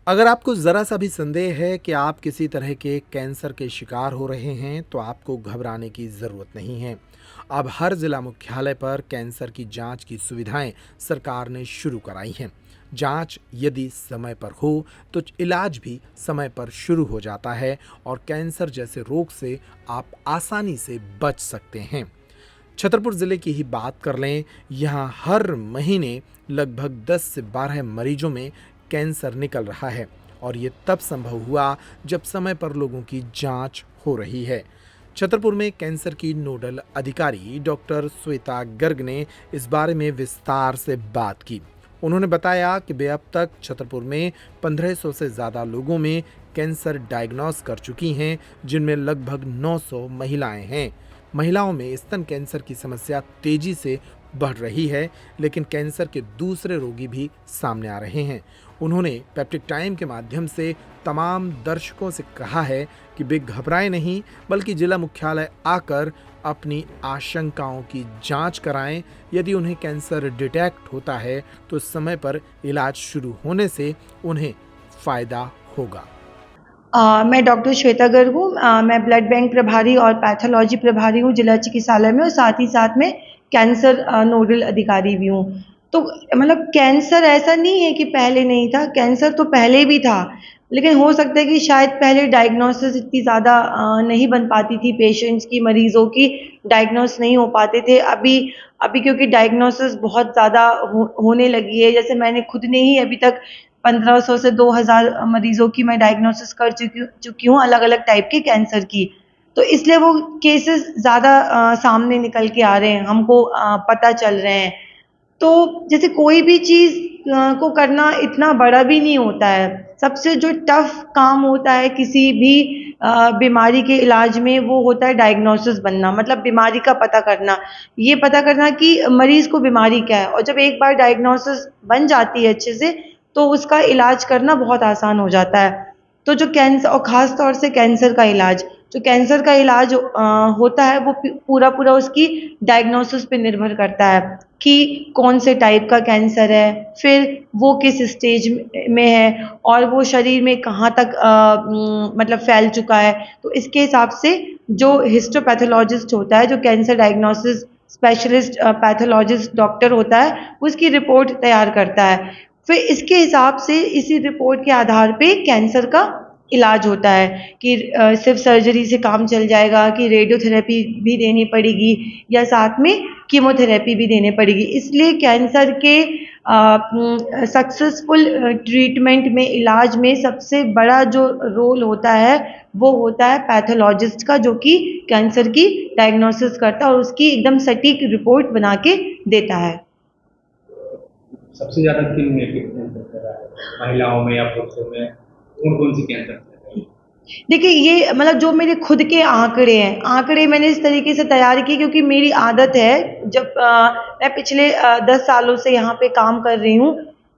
अगर आपको ज़रा सा भी संदेह है कि आप किसी तरह के कैंसर के शिकार हो रहे हैं, तो आपको घबराने की ज़रूरत नहीं है। अब हर जिला मुख्यालय पर कैंसर की जांच की सुविधाएं सरकार ने शुरू कराई हैं। जांच यदि समय पर हो तो इलाज भी समय पर शुरू हो जाता है और कैंसर जैसे रोग से आप आसानी से बच सकते हैं। छतरपुर ज़िले की ही बात कर लें, यहाँ हर महीने लगभग 10 से 12 मरीजों में कैंसर निकल रहा है और ये तब संभव हुआ जब समय पर लोगों की जांच हो रही है। छतरपुर में कैंसर की नोडल अधिकारी डॉक्टर श्वेता गर्ग ने इस बारे में विस्तार से बात की। उन्होंने बताया कि वे अब तक छतरपुर में 1500 से ज़्यादा लोगों में कैंसर डायग्नोस कर चुकी हैं, जिनमें लगभग 900 महिलाएं हैं। महिलाओं में स्तन कैंसर की समस्या तेजी से बढ़ रही है, लेकिन कैंसर के दूसरे रोगी भी सामने आ रहे हैं। उन्होंने पैप्टिक टाइम के माध्यम से तमाम दर्शकों से कहा है कि वे घबराएं नहीं, बल्कि जिला मुख्यालय आकर अपनी आशंकाओं की जांच कराएं। यदि उन्हें कैंसर डिटेक्ट होता है तो समय पर इलाज शुरू होने से उन्हें फायदा होगा। मैं डॉक्टर श्वेता गर्ग हूँ। मैं ब्लड बैंक प्रभारी और पैथोलॉजी प्रभारी हूँ जिला चिकित्सालय में, और साथ ही साथ में कैंसर नोडल अधिकारी भी हूँ। तो मतलब कैंसर ऐसा नहीं है कि पहले नहीं था, कैंसर तो पहले भी था, लेकिन हो सकता है कि शायद पहले डायग्नोसिस इतनी ज़्यादा नहीं बन पाती थी, पेशेंट्स की, मरीज़ों की डायग्नोस नहीं हो पाते थे। अभी अभी क्योंकि डायग्नोसिस बहुत ज़्यादा होने लगी है। जैसे मैंने खुद ने ही अभी तक 1500 से 2000 मरीज़ों की मैं डायग्नोसिस कर चुकी हूँ अलग-अलग टाइप के कैंसर की। तो इसलिए वो केसेस ज़्यादा सामने निकल के आ रहे हैं, हमको पता चल रहे हैं। तो जैसे कोई भी चीज़ को करना इतना बड़ा भी नहीं होता है। सबसे जो टफ़ काम होता है किसी भी बीमारी के इलाज में, वो होता है डायग्नोसिस बनना, मतलब बीमारी का पता करना। ये पता करना कि मरीज़ को बीमारी क्या है, और जब एक बार डायग्नोसिस बन जाती है अच्छे से, तो उसका इलाज करना बहुत आसान हो जाता है। तो जो कैंसर, और ख़ास तौर से कैंसर का इलाज, जो कैंसर का इलाज होता है, वो पूरा उसकी डायग्नोसिस पे निर्भर करता है कि कौन से टाइप का कैंसर है, फिर वो किस स्टेज में है, और वो शरीर में कहाँ तक मतलब फैल चुका है। तो इसके हिसाब से जो हिस्टोपैथोलॉजिस्ट होता है, जो cancer diagnosis specialist pathologist doctor होता है, उसकी रिपोर्ट तैयार करता है। फिर इसके हिसाब से, इसी रिपोर्ट के आधार पे कैंसर का इलाज होता है कि सिर्फ सर्जरी से काम चल जाएगा, कि रेडियोथेरेपी भी देनी पड़ेगी, या साथ में कीमोथेरेपी भी देनी पड़ेगी। इसलिए कैंसर के सक्सेसफुल ट्रीटमेंट में, इलाज में सबसे बड़ा जो रोल होता है, वो होता है पैथोलॉजिस्ट का, जो कि कैंसर की डायग्नोसिस करता है और उसकी एकदम सटीक रिपोर्ट बना के देता है। सबसे ज़्यादा किन में कैंसर फैल रहा है, महिलाओं में या पुरुषों में? कौन-कौन सी कैंसर फैल रही है? देखिए, ये मतलब जो मेरे खुद के आंकड़े हैं, आंकड़े मैंने इस तरीके से तैयार किए क्योंकि मेरी आदत है, जब मैं पिछले 10 सालों से यहाँ पे काम कर रही हूँ,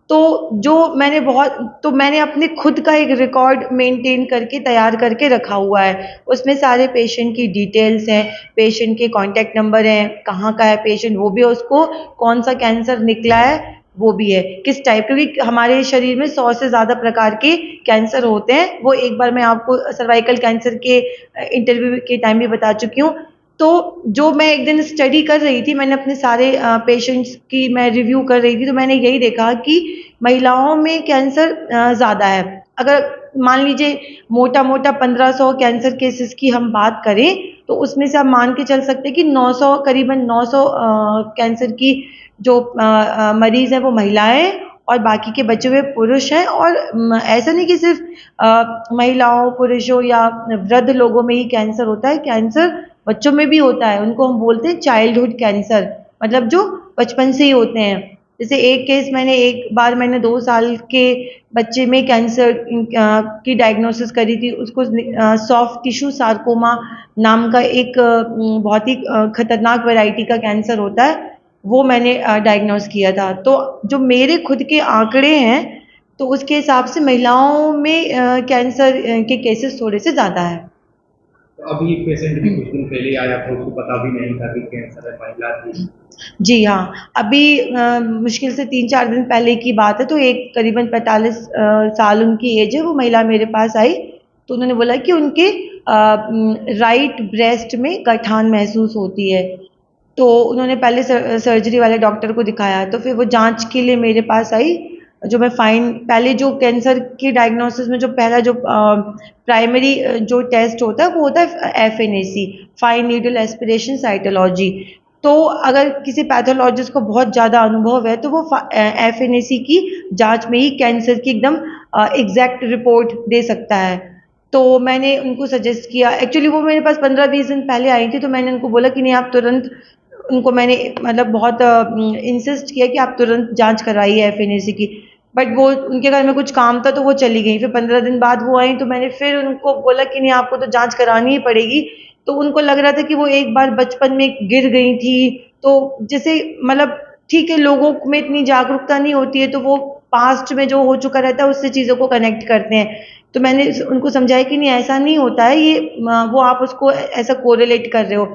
तो मैंने अपने खुद का एक रिकॉर्ड मेंटेन करके, तैयार करके रखा हुआ है। उसमें सारे पेशेंट की डिटेल्स हैं, पेशेंट के कॉन्टैक्ट नंबर हैं, कहाँ का है पेशेंट वो भी है, उसको कौन-सा कैंसर निकला है वो भी है, किस टाइप, क्योंकि हमारे शरीर में 100 से ज़्यादा प्रकार के कैंसर होते हैं। वो एक बार मैं आपको सर्वाइकल कैंसर के इंटरव्यू के टाइम भी बता चुकी हूँ। तो जो मैं एक दिन स्टडी कर रही थी, मैंने अपने सारे पेशेंट्स की मैं रिव्यू कर रही थी, तो मैंने यही देखा कि महिलाओं में कैंसर ज़्यादा है। अगर मान लीजिए मोटा-मोटा 1500 कैंसर केसेस की हम बात करें, तो उसमें से आप मान के चल सकते हैं कि 900, करीबन 900 कैंसर की जो मरीज़ हैं वो महिलाएँ हैं, और बाकी के बचे हुए पुरुष हैं। और ऐसा नहीं कि सिर्फ महिलाओं, पुरुषों या वृद्ध लोगों में ही कैंसर होता है, कैंसर बच्चों में भी होता है। उनको हम बोलते हैं चाइल्डहुड कैंसर, मतलब जो बचपन से ही होते हैं। जैसे एक केस एक बार मैंने 2 साल के बच्चे में कैंसर की डायग्नोसिस करी थी। उसको सॉफ्ट टिश्यू सार्कोमा नाम का एक बहुत ही खतरनाक वैरायटी का कैंसर होता है, वो मैंने डायग्नोस किया था। तो जो मेरे खुद के आंकड़े हैं, तो उसके हिसाब से महिलाओं में कैंसर के केसेस थोड़े से ज़्यादा हैं। तो अभी पेशेंट भी कुछ दिन पहले ही आया था, उसको पता भी नहीं था कि कैंसर है, महिला थी। जी हाँ, अभी मुश्किल से 3-4 दिन पहले की बात है, तो एक करीबन 45 साल उनकी एज है, वो महिला मेरे पास आई, तो उन्होंने बोला कि उनके राइट ब्रेस्ट में गठान महसूस होती है। तो उन्होंने पहले सर्जरी वाले डॉक्टर को दिखाया, तो फिर वो जांच के लिए मेरे पास आई। जो मैं पहले जो कैंसर के डायग्नोसिस में जो पहला जो प्राइमरी जो टेस्ट होता है वो होता है FNAC, fine needle aspiration cytology. तो अगर किसी पैथोलॉजिस्ट को बहुत ज़्यादा अनुभव है तो वो एफएनएसी की जांच में ही कैंसर की एकदम एग्जैक्ट रिपोर्ट दे सकता है। तो मैंने उनको सजेस्ट किया, एक्चुअली वो मेरे पास 15-20 दिन पहले आई थी, तो मैंने उनको बोला कि नहीं आप तुरंत, उनको मैंने मतलब बहुत इंसिस्ट किया कि आप तुरंत जांच करवाइए एफएनएसी की। बट वो उनके घर में कुछ काम था तो वो चली गई। फिर 15 दिन बाद वो आई, तो मैंने फिर उनको बोला कि नहीं आपको तो जांच करानी ही पड़ेगी। तो उनको लग रहा था कि वो एक बार बचपन में गिर गई थी, तो जैसे मतलब ठीक है, लोगों में इतनी जागरूकता नहीं होती है, तो वो पास्ट में जो हो चुका रहता है उससे चीज़ों को कनेक्ट करते हैं। तो मैंने उनको समझाया कि नहीं ऐसा नहीं होता है, ये वो आप उसको ऐसा कोरिलेट कर रहे हो।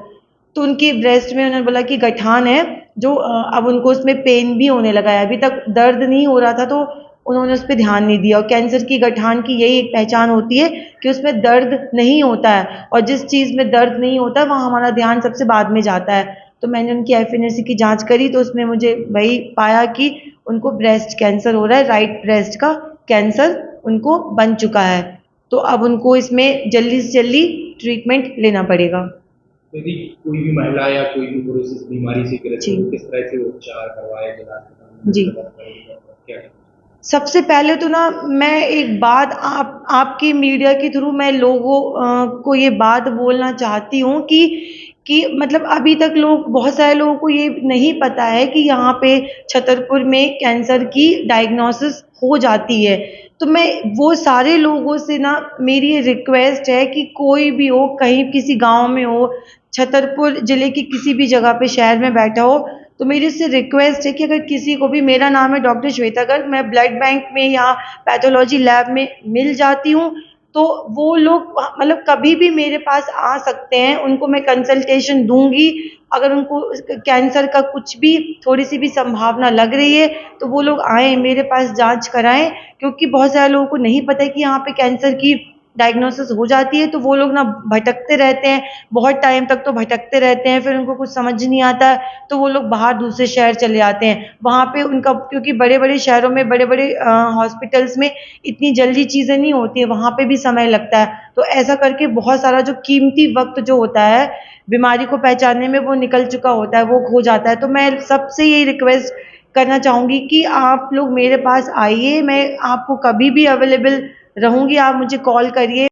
तो उनकी ब्रेस्ट में उन्होंने बोला कि गठान है, जो अब उनको उसमें पेन भी होने लगा है। अभी तक दर्द नहीं हो रहा था, तो उन्होंने उस पे ध्यान नहीं दिया। और कैंसर की गठान की यही एक पहचान होती है कि उसमें दर्द नहीं होता है, और जिस चीज़ में दर्द नहीं होता है वहाँ हमारा ध्यान सबसे बाद में जाता है। तो मैंने उनकी एफएनएसी की जांच करी, तो उसमें मुझे वही पाया कि उनको ब्रेस्ट कैंसर हो रहा है, राइट ब्रेस्ट का कैंसर उनको बन चुका है। तो अब उनको इसमें जल्दी से जल्दी ट्रीटमेंट लेना पड़ेगा। यदि कोई भी महिला या कोई भी पुरुष इस बीमारी से ग्रस्त जी। हो, किस तरह से उपचार करवाए जी। क्या? सबसे पहले तो ना मैं एक बात आपकी मीडिया के थ्रू मैं लोगों को ये बात बोलना चाहती हूँ कि मतलब अभी तक लोग, बहुत सारे लोगों को ये नहीं पता है कि यहाँ पे छतरपुर में कैंसर की डायग्नोसिस हो जाती है। तो मैं वो सारे लोगों से ना मेरी ये रिक्वेस्ट है कि कोई भी हो, कहीं किसी गाँव में हो, छतरपुर ज़िले की किसी भी जगह पे शहर में बैठा हो, तो मेरी उससे रिक्वेस्ट है कि अगर किसी को भी, मेरा नाम है डॉक्टर श्वेता गर्ग, मैं ब्लड बैंक में या पैथोलॉजी लैब में मिल जाती हूँ, तो वो लोग मतलब कभी भी मेरे पास आ सकते हैं, उनको मैं कंसल्टेशन दूंगी। अगर उनको कैंसर का कुछ भी थोड़ी सी भी संभावना लग रही है तो वो लोग आएँ मेरे पास, जांच कराएं, क्योंकि बहुत सारे लोगों को नहीं पता है कि यहाँ पे कैंसर की डायग्नोसिस हो जाती है। तो वो लोग ना भटकते रहते हैं, बहुत टाइम तक तो भटकते रहते हैं, फिर उनको कुछ समझ नहीं आता है, तो वो लोग बाहर दूसरे शहर चले जाते हैं। वहाँ पे उनका, क्योंकि बड़े-बड़े शहरों में बड़े-बड़े हॉस्पिटल्स में इतनी जल्दी चीज़ें नहीं होती हैं, वहाँ पे भी समय लगता है। तो ऐसा करके बहुत सारा जो कीमती वक़्त जो होता है, बीमारी को पहचानने में, वो निकल चुका होता है, वो खो जाता है। तो मैं सबसे यही रिक्वेस्ट करना चाहूँगी कि आप लोग मेरे पास आइए, मैं आपको कभी भी अवेलेबल रहूँगी, आप मुझे कॉल करिए,